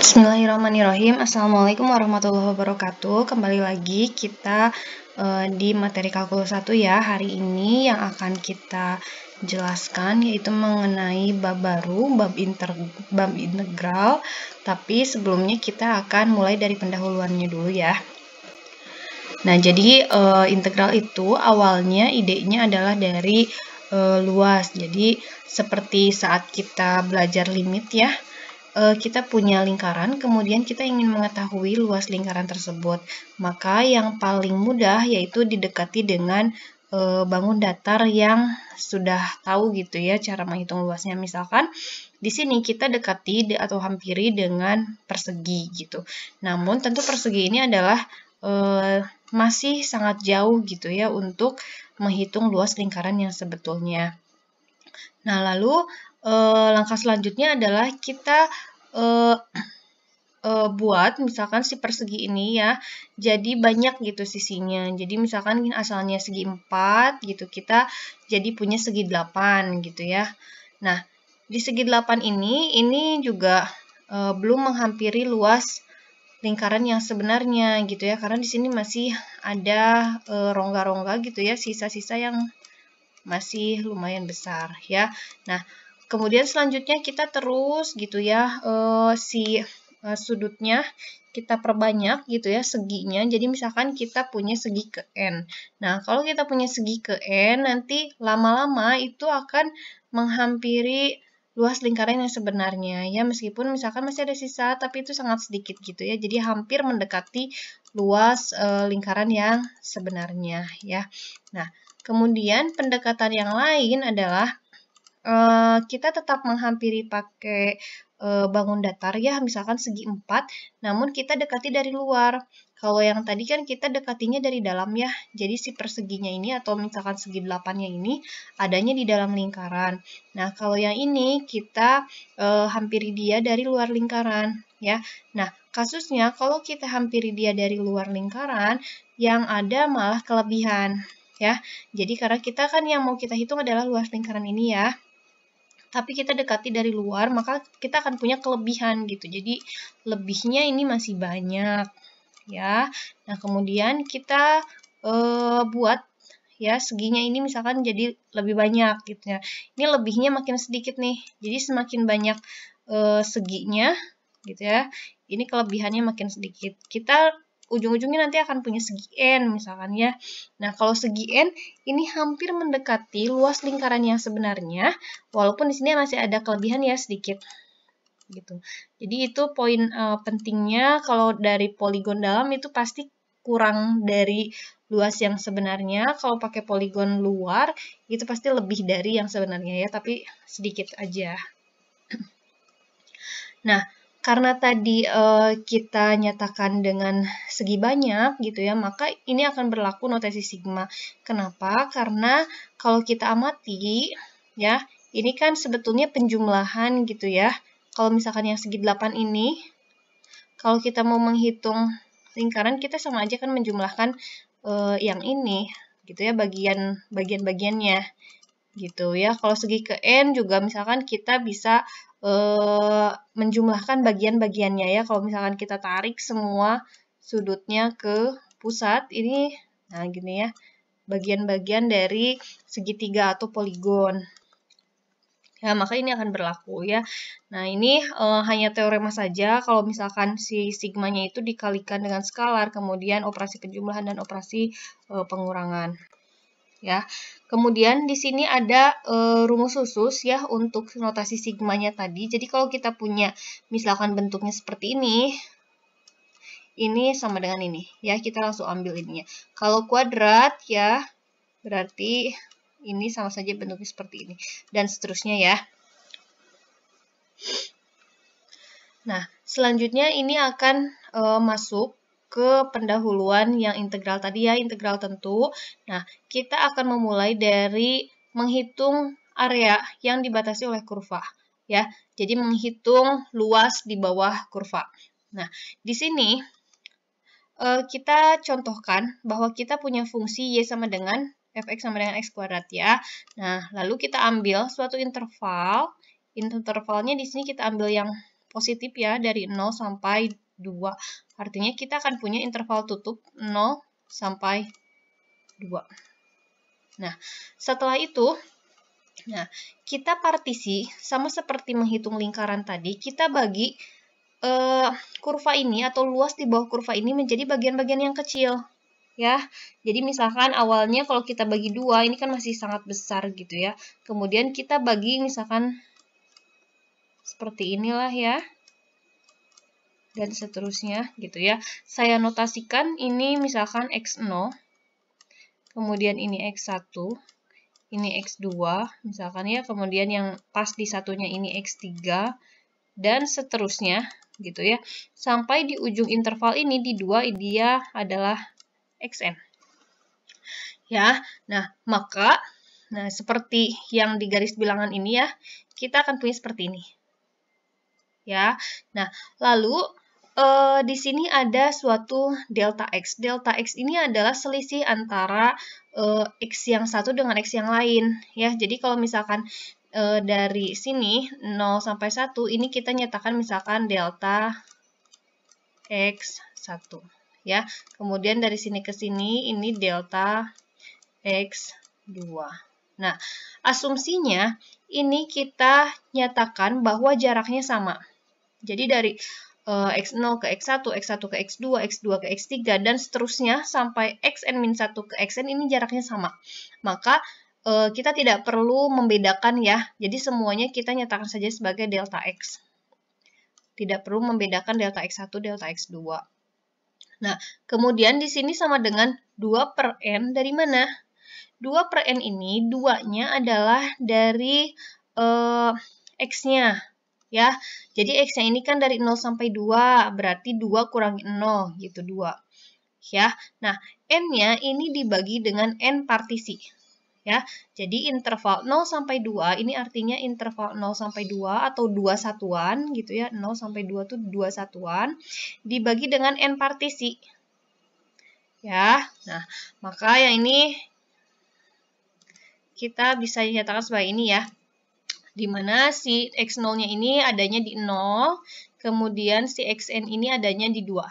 Bismillahirrahmanirrahim. Assalamualaikum warahmatullahi wabarakatuh. Kembali lagi kita di materi kalkulus 1 ya. Hari ini yang akan kita jelaskan yaitu mengenai bab baru, bab integral. Tapi sebelumnya kita akan mulai dari pendahuluannya dulu ya. Nah, jadi integral itu awalnya idenya adalah dari luas. Jadi seperti saat kita belajar limit ya. Kita punya lingkaran, kemudian kita ingin mengetahui luas lingkaran tersebut. Maka yang paling mudah yaitu didekati dengan bangun datar yang sudah tahu gitu ya cara menghitung luasnya. Misalkan di sini kita dekati atau hampiri dengan persegi gitu. Namun tentu persegi ini adalah masih sangat jauh gitu ya untuk menghitung luas lingkaran yang sebetulnya. Nah, lalu langkah selanjutnya adalah kita buat misalkan si persegi ini ya, jadi banyak gitu sisinya. Jadi misalkan asalnya segi 4 gitu, kita jadi punya segi 8 gitu ya. Nah, di segi 8 ini juga belum menghampiri luas lingkaran yang sebenarnya gitu ya, karena di sini masih ada rongga-rongga gitu ya, sisa-sisa yang masih lumayan besar ya. Nah, kemudian selanjutnya kita terus gitu ya sudutnya kita perbanyak gitu ya seginya. Jadi misalkan kita punya segi ke N. Nah, kalau kita punya segi ke N, nanti lama-lama itu akan menghampiri luas lingkaran yang sebenarnya ya, meskipun misalkan masih ada sisa tapi itu sangat sedikit gitu ya. Jadi hampir mendekati luas lingkaran yang sebenarnya ya. Nah, kemudian pendekatan yang lain adalah kita tetap menghampiri pakai bangun datar ya, misalkan segi 4, namun kita dekati dari luar. Kalau yang tadi kan kita dekatinya dari dalam ya, jadi si perseginya ini atau misalkan segi 8-nya ini adanya di dalam lingkaran. Nah, kalau yang ini kita hampiri dia dari luar lingkaran ya. Nah, kasusnya kalau kita hampiri dia dari luar lingkaran, yang ada malah kelebihan ya. Jadi karena kita kan yang mau kita hitung adalah luas lingkaran ini ya, tapi kita dekati dari luar, maka kita akan punya kelebihan gitu. Jadi lebihnya ini masih banyak ya. Nah, kemudian kita buat ya seginya ini misalkan jadi lebih banyak gitu ya. Ini lebihnya makin sedikit nih. Jadi semakin banyak seginya gitu ya. Ini kelebihannya makin sedikit. Kita ujung-ujungnya nanti akan punya segi N misalkan ya. Nah, kalau segi N ini hampir mendekati luas lingkaran yang sebenarnya, walaupun di sini masih ada kelebihan ya sedikit gitu. Jadi itu poin pentingnya, kalau dari poligon dalam itu pasti kurang dari luas yang sebenarnya. Kalau pakai poligon luar itu pasti lebih dari yang sebenarnya ya, tapi sedikit aja. Nah, karena tadi kita nyatakan dengan segi banyak gitu ya, maka ini akan berlaku notasi sigma. Kenapa? Karena kalau kita amati ya, ini kan sebetulnya penjumlahan gitu ya. Kalau misalkan yang segi 8 ini, kalau kita mau menghitung lingkaran, kita sama aja kan menjumlahkan yang ini gitu ya, bagian-bagiannya gitu ya. Kalau segi ke N juga misalkan kita bisa menjumlahkan bagian-bagiannya ya. Kalau misalkan kita tarik semua sudutnya ke pusat, ini nah gini ya, bagian-bagian dari segitiga atau poligon. Ya, maka ini akan berlaku ya. Nah, ini hanya teorema saja. Kalau misalkan si sigmanya itu dikalikan dengan skalar, kemudian operasi penjumlahan dan operasi pengurangan. Ya, kemudian di sini ada rumus khusus ya untuk notasi sigmanya tadi. Jadi kalau kita punya misalkan bentuknya seperti ini sama dengan ini ya, kita langsung ambil ininya. Kalau kuadrat ya, berarti ini sama saja bentuknya seperti ini dan seterusnya ya. Nah, selanjutnya ini akan masuk ke pendahuluan yang integral tadi ya, integral tentu. Nah, kita akan memulai dari menghitung area yang dibatasi oleh kurva ya. Jadi menghitung luas di bawah kurva. Nah, di sini kita contohkan bahwa kita punya fungsi y sama dengan fx sama dengan x kuadrat ya. Nah, lalu kita ambil suatu interval. Intervalnya di sini kita ambil yang positif ya, dari 0 sampai 2. Artinya kita akan punya interval tutup 0 sampai 2. Nah, setelah itu, kita partisi, sama seperti menghitung lingkaran tadi, kita bagi kurva ini atau luas di bawah kurva ini menjadi bagian-bagian yang kecil. Ya, jadi misalkan awalnya kalau kita bagi 2, ini kan masih sangat besar gitu ya. Kemudian kita bagi misalkan seperti inilah ya. Dan seterusnya gitu ya. Saya notasikan ini misalkan X0, kemudian ini X1, ini X2, misalkan ya, kemudian yang pas di satunya ini X3, dan seterusnya gitu ya. Sampai di ujung interval ini di 2 dia adalah Xn. Ya, maka seperti yang di garis bilangan ini ya, kita akan punya seperti ini. Ya. Nah, lalu di sini ada suatu delta X. Delta X ini adalah selisih antara X yang satu dengan X yang lain. Ya, jadi kalau misalkan dari sini 0 sampai 1, ini kita nyatakan misalkan delta X1. Ya, kemudian dari sini ke sini ini delta X2. Nah, asumsinya ini kita nyatakan bahwa jaraknya sama. Jadi dari X0 ke X1, X1 ke X2, X2 ke X3, dan seterusnya sampai Xn-1 ke Xn ini jaraknya sama. Maka kita tidak perlu membedakan ya. Jadi semuanya kita nyatakan saja sebagai delta X. Tidak perlu membedakan delta X1, delta X2. Nah, kemudian di sini sama dengan 2 per N dari mana? 2 per N ini, 2-nya adalah dari X-nya. Ya, jadi X-nya ini kan dari 0 sampai 2, berarti 2 kurangi 0, gitu, 2. Ya, nah, N-nya ini dibagi dengan N partisi. Ya, jadi interval 0 sampai 2, ini artinya interval 0 sampai 2 atau 2 satuan, gitu ya, 0 sampai 2 itu 2 satuan, dibagi dengan N partisi. Ya, nah, maka yang ini kita bisa nyatakan sebagai ini ya. Di mana si X0-nya ini adanya di 0, kemudian si Xn ini adanya di 2.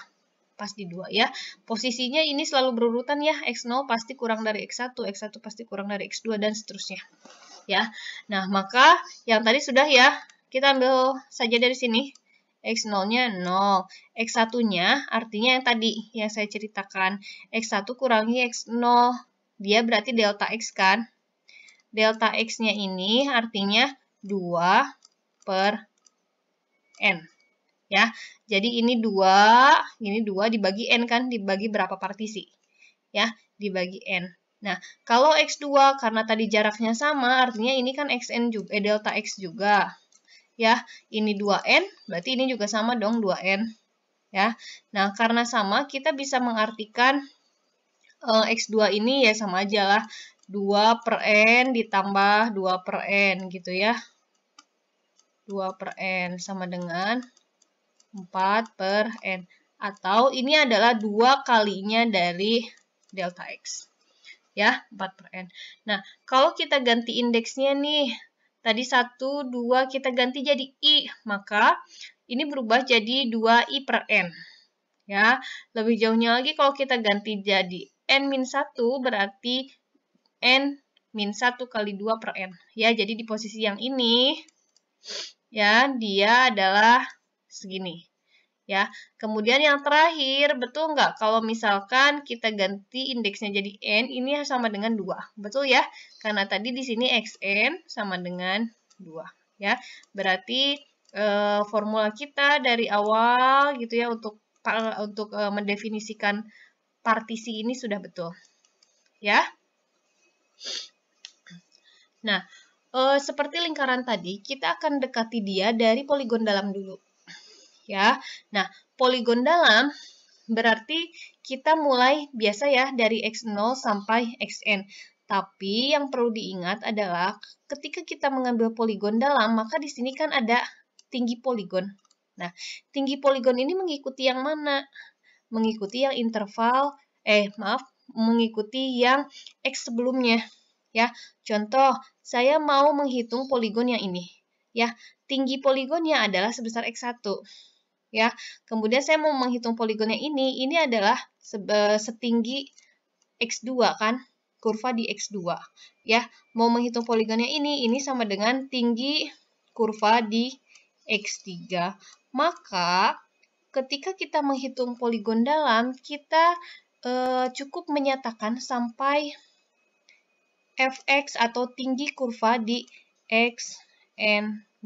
Pas di 2 ya. Posisinya ini selalu berurutan ya. X0 pasti kurang dari X1, X1 pasti kurang dari X2, dan seterusnya. Ya. Nah, maka yang tadi sudah ya. Kita ambil saja dari sini. X0-nya 0. X1-nya artinya yang tadi yang saya ceritakan. X1 kurangi X0. Dia berarti delta X kan. Delta X-nya ini artinya 2 per N. Ya, jadi ini 2 dibagi N kan, dibagi berapa partisi? Ya, dibagi N. Nah, kalau X2 karena tadi jaraknya sama, artinya ini kan Xn juga, delta X juga. Ya, ini 2N, berarti ini juga sama dong 2N. Ya. Nah, karena sama, kita bisa mengartikan X2 ini ya sama aja lah. 2 per N ditambah 2 per N gitu ya. 2 per N sama dengan 4 per N. Atau ini adalah 2 kalinya dari delta X. Ya, 4 per N. Nah, kalau kita ganti indeksnya nih, tadi 1, 2 kita ganti jadi I, maka ini berubah jadi 2I per N. Ya, lebih jauhnya lagi kalau kita ganti jadi N-1 berarti N-1 kali 2 per N. Ya, jadi di posisi yang ini, ya, dia adalah segini. Ya, kemudian yang terakhir, betul nggak? Kalau misalkan kita ganti indeksnya jadi N, ini sama dengan 2. Betul ya? Karena tadi di sini Xn sama dengan 2. Ya, berarti formula kita dari awal gitu ya untuk mendefinisikan partisi ini sudah betul. Ya. Nah, seperti lingkaran tadi, kita akan dekati dia dari poligon dalam dulu. Ya, nah poligon dalam berarti kita mulai biasa ya dari X0 sampai Xn. Tapi yang perlu diingat adalah ketika kita mengambil poligon dalam, maka di sini kan ada tinggi poligon. Nah, tinggi poligon ini mengikuti yang mana? Mengikuti yang interval, mengikuti yang X sebelumnya. Ya, contoh, saya mau menghitung poligon yang ini. Ya, tinggi poligonnya adalah sebesar X1. Ya, kemudian saya mau menghitung poligonnya ini adalah setinggi X2 kan, kurva di X2. Ya, mau menghitung poligonnya ini sama dengan tinggi kurva di X3. Maka, ketika kita menghitung poligon dalam, kita cukup menyatakan sampai fx atau tinggi kurva di xn-1.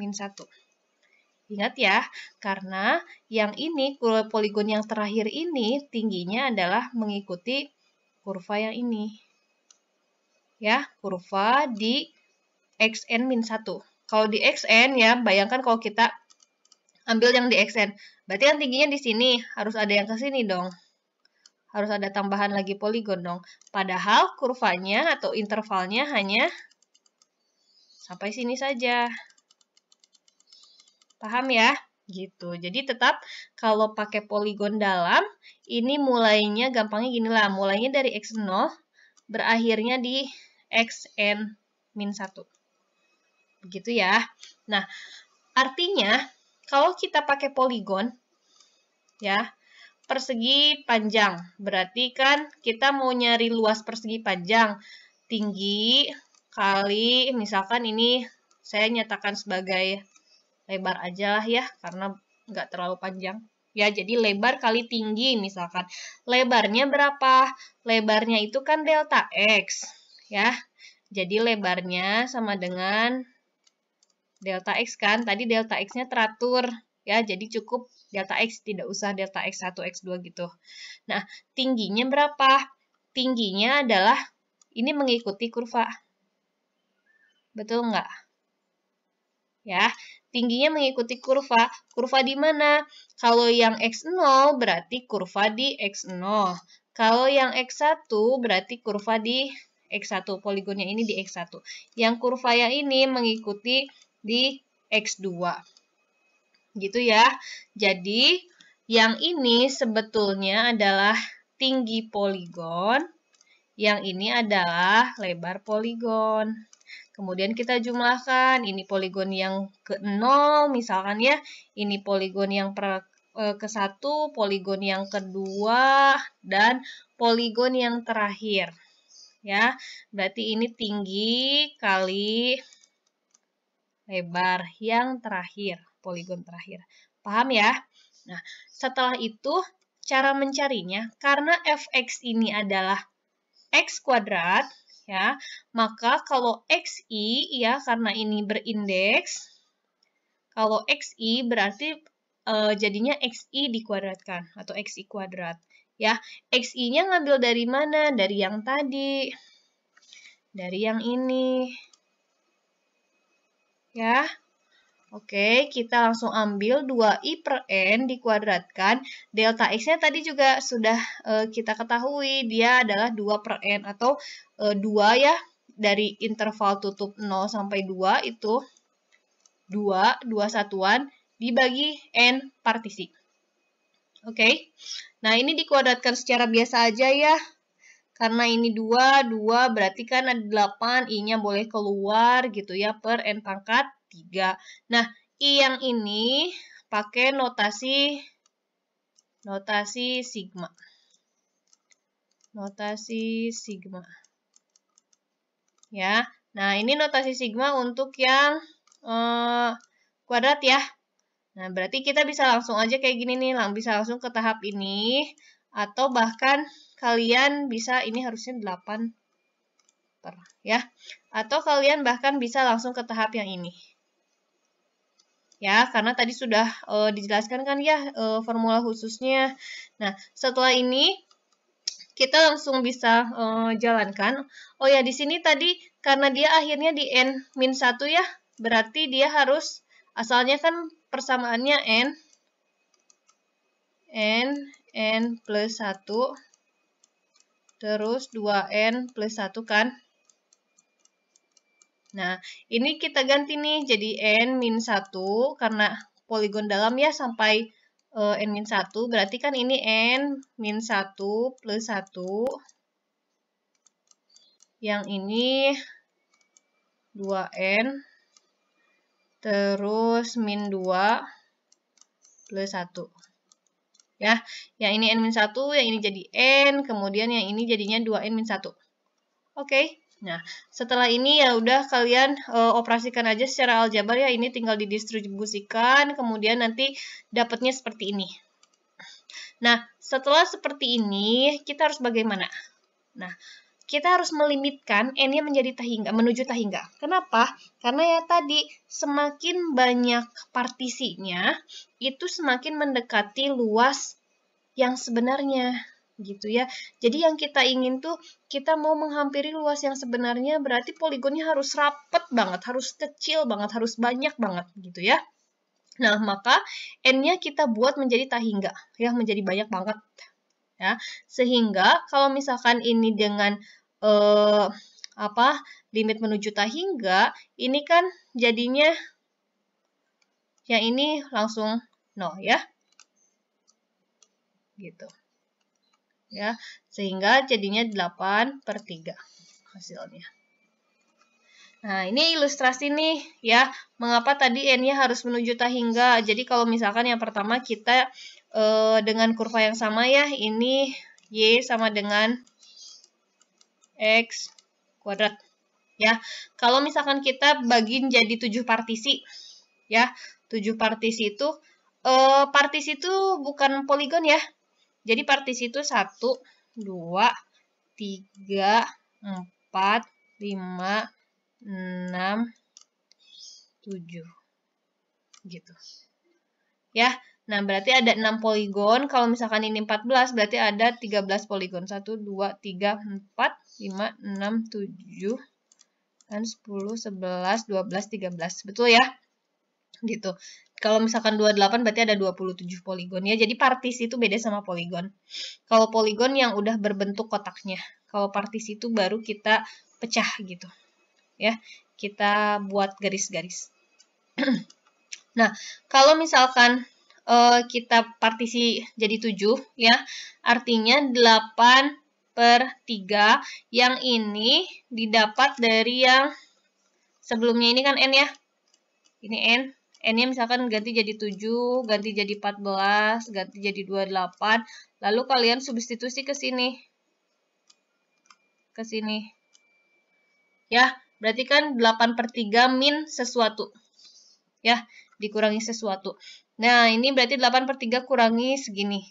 Ingat ya, karena yang ini, poligon yang terakhir ini, tingginya adalah mengikuti kurva yang ini. Ya, kurva di xn-1. Kalau di xn ya, bayangkan kalau kita ambil yang di xn. Berarti yang tingginya di sini, harus ada yang ke sini dong. Harus ada tambahan lagi poligon dong. Padahal kurvanya atau intervalnya hanya sampai sini saja. Paham ya? Gitu. Jadi tetap kalau pakai poligon dalam, ini mulainya gampangnya gini lah. Mulainya dari x0, berakhirnya di xn-1. Begitu ya. Nah, artinya kalau kita pakai poligon, ya, persegi panjang. Berarti kan kita mau nyari luas persegi panjang. Tinggi kali, misalkan ini saya nyatakan sebagai lebar aja lah ya, karena nggak terlalu panjang. Ya, jadi lebar kali tinggi misalkan. Lebarnya berapa? Lebarnya itu kan delta X. Ya, jadi lebarnya sama dengan delta X kan. Tadi delta X-nya teratur. Ya, jadi cukup delta X, tidak usah delta X1, X2 gitu. Nah, tingginya berapa? Tingginya adalah, ini mengikuti kurva. Betul nggak? Ya, tingginya mengikuti kurva. Kurva di mana? Kalau yang X0 berarti kurva di X0. Kalau yang X1 berarti kurva di X1. Poligonnya ini di X1. Yang kurva yang ini mengikuti di X2. Gitu ya. Jadi, yang ini sebetulnya adalah tinggi poligon. Yang ini adalah lebar poligon. Kemudian kita jumlahkan, ini poligon yang ke-0 misalkan ya, ini poligon yang ke-1, poligon yang kedua, dan poligon yang terakhir. Ya, berarti ini tinggi kali lebar yang terakhir, poligon terakhir. Paham ya? Nah, setelah itu cara mencarinya, karena fx ini adalah x kuadrat, ya, maka kalau xi ya karena ini berindeks, kalau xi berarti jadinya xi dikuadratkan atau xi kuadrat, ya. Xi-nya ngambil dari mana? Dari yang tadi, dari yang ini, ya. Oke, kita langsung ambil 2i per n dikuadratkan. Delta x-nya tadi juga sudah kita ketahui, dia adalah 2 per n atau 2 ya, dari interval tutup 0 sampai 2 itu 2 satuan dibagi n partisi. Oke, nah ini dikuadratkan secara biasa aja ya. Karena ini 2 berarti kan ada 8, i-nya boleh keluar gitu ya, per n pangkat 3. Nah, I yang ini pakai notasi sigma. Notasi sigma. Ya. Nah, ini notasi sigma untuk yang kuadrat ya. Nah, berarti kita bisa langsung aja kayak gini nih, bisa langsung ke tahap ini, atau bahkan kalian bisa, ini harusnya 8 per, ya. Atau kalian bahkan bisa langsung ke tahap yang ini. Ya, karena tadi sudah dijelaskan kan ya formula khususnya. Nah, setelah ini kita langsung bisa jalankan. Oh ya, di sini tadi karena dia akhirnya di n-1 ya, berarti dia harus, asalnya kan persamaannya n plus 1, terus 2n plus 1 kan. Nah, ini kita ganti nih jadi n-1 karena poligon dalam ya sampai n-1. Berarti kan ini n-1 plus 1. Yang ini 2n terus min 2 plus 1. Ya, yang ini n-1, yang ini jadi n, kemudian yang ini jadinya 2n-1. Oke. Nah, setelah ini ya udah kalian operasikan aja secara aljabar ya. Ini tinggal didistribusikan, kemudian nanti dapatnya seperti ini. Nah, setelah seperti ini, kita harus bagaimana? Nah, kita harus melimitkan n-nya menjadi tahingga, menuju tahingga. Kenapa? Karena ya tadi, semakin banyak partisinya, itu semakin mendekati luas yang sebenarnya. Gitu ya. Jadi yang kita ingin tuh, kita mau menghampiri luas yang sebenarnya, berarti poligonnya harus rapet banget, harus kecil banget, harus banyak banget. Gitu ya. Nah, maka n-nya kita buat menjadi tahingga. Ya, menjadi banyak banget. Ya, sehingga kalau misalkan ini dengan limit menuju tahingga, ini kan jadinya yang ini langsung 0 ya. Gitu. Ya, sehingga jadinya 8/3 hasilnya. Nah, ini ilustrasi nih ya, mengapa tadi n-nya harus menuju tahingga. Jadi kalau misalkan yang pertama kita dengan kurva yang sama ya, ini y sama dengan x kuadrat. Ya, kalau misalkan kita bagiin jadi 7 partisi, ya, 7 partisi itu, partisi itu bukan poligon ya. Jadi partisi itu 1, 2, 3, 4, 5, 6, 7. Gitu. Ya, nah berarti ada 6 poligon. Kalau misalkan ini 14, berarti ada 13 poligon. 1, 2, 3, 4, 5, 6, 7, dan 10, 11, 12, 13. Betul ya? Gitu. Kalau misalkan 28 berarti ada 27 poligon ya. Jadi partisi itu beda sama poligon. Kalau poligon yang udah berbentuk kotaknya. Kalau partisi itu baru kita pecah gitu. Ya, kita buat garis-garis. Nah, kalau misalkan kita partisi jadi 7 ya, artinya 8/3 yang ini didapat dari yang sebelumnya ini kan n ya. Ini n. N-nya misalkan ganti jadi 7, ganti jadi 14, ganti jadi 28. Lalu kalian substitusi ke sini. Ke sini. Ya, berarti kan 8/3 min sesuatu. Ya, dikurangi sesuatu. Nah, ini berarti 8/3 kurangi segini.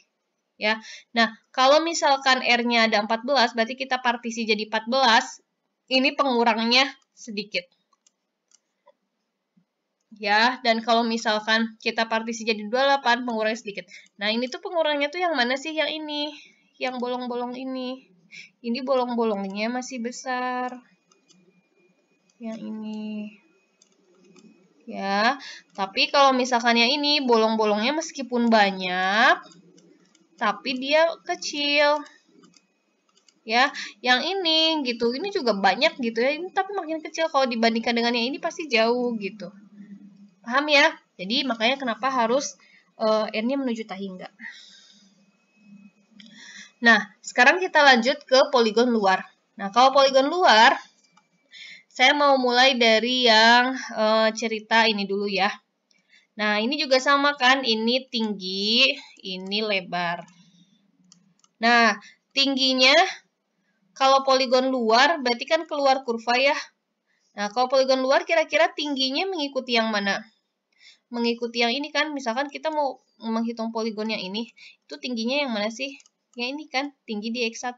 Ya. Nah, kalau misalkan R-nya ada 14, berarti kita partisi jadi 14. Ini pengurangnya sedikit. Ya, dan kalau misalkan kita partisi jadi 28, pengurangnya sedikit. Nah, ini tuh pengurangnya tuh yang mana sih? Yang ini. Yang bolong-bolong ini. Ini bolong-bolongnya masih besar. Yang ini. Ya, tapi kalau misalkan yang ini, bolong-bolongnya meskipun banyak, tapi dia kecil. Ya, yang ini gitu. Ini juga banyak gitu ya. Ini tapi makin kecil kalau dibandingkan dengan yang ini pasti jauh gitu. Paham ya? Jadi makanya kenapa harus n-nya menuju tahingga. Nah, sekarang kita lanjut ke poligon luar. Nah, kalau poligon luar, saya mau mulai dari yang cerita ini dulu ya. Nah, ini juga sama kan, ini tinggi, ini lebar. Nah, tingginya, kalau poligon luar, berarti kan keluar kurva ya. Nah, kalau poligon luar, kira-kira tingginya mengikuti yang mana? Mengikuti yang ini kan, misalkan kita mau menghitung poligon yang ini, itu tingginya yang mana sih? Yang ini kan, tinggi di X1.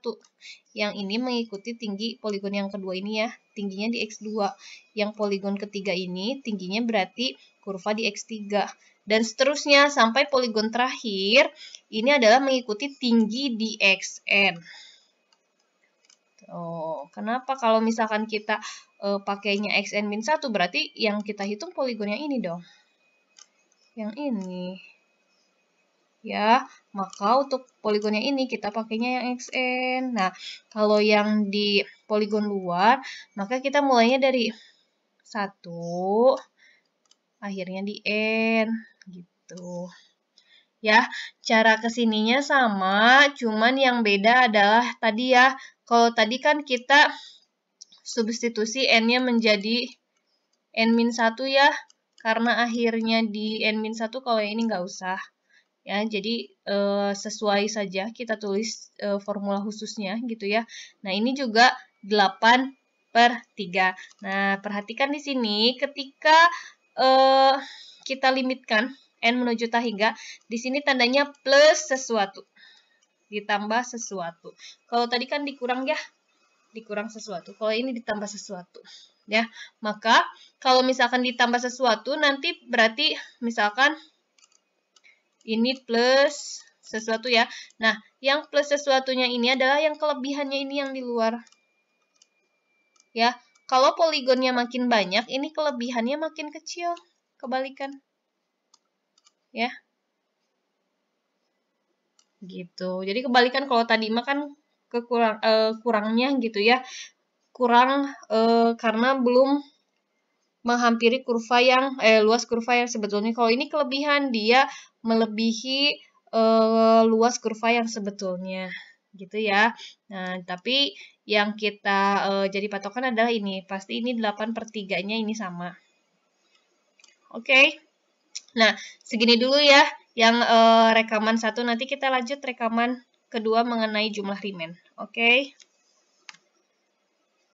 Yang ini mengikuti tinggi poligon yang kedua ini ya, tingginya di X2. Yang poligon ketiga ini, tingginya berarti kurva di X3. Dan seterusnya, sampai poligon terakhir, ini adalah mengikuti tinggi di Xn. Oh, kenapa kalau misalkan kita pakainya Xn-1, berarti yang kita hitung poligon yang ini dong. Yang ini. Ya, maka untuk poligon yang ini kita pakainya yang Xn. Nah, kalau yang di poligon luar, maka kita mulainya dari 1, akhirnya di N, gitu. Ya, cara kesininya sama, cuman yang beda adalah tadi ya, kalau tadi kan kita substitusi N-nya menjadi N-1 ya, karena akhirnya di N-1, kalau yang ini nggak usah. Ya, jadi sesuai saja kita tulis formula khususnya gitu ya. Nah, ini juga 8/3. Nah, perhatikan di sini ketika kita limitkan N menuju tak hingga, di sini tandanya plus sesuatu, ditambah sesuatu. Kalau tadi kan dikurang ya, dikurang sesuatu. Kalau ini ditambah sesuatu. Ya, maka kalau misalkan ditambah sesuatu, nanti berarti misalkan ini plus sesuatu ya. Nah, yang plus sesuatunya ini adalah yang kelebihannya ini yang di luar. Ya, kalau poligonnya makin banyak, ini kelebihannya makin kecil. Kebalikan. Ya. Gitu. Jadi kebalikan, kalau tadi mah kan kurangnya gitu ya. Kurang karena belum menghampiri kurva yang luas kurva yang sebetulnya. Kalau ini kelebihan, dia melebihi luas kurva yang sebetulnya, gitu ya. Nah, tapi yang kita jadi patokan adalah ini. Pasti ini 8/3-nya ini sama. Oke. Nah, segini dulu ya yang rekaman 1. Nanti kita lanjut rekaman kedua mengenai jumlah Riemann. Oke.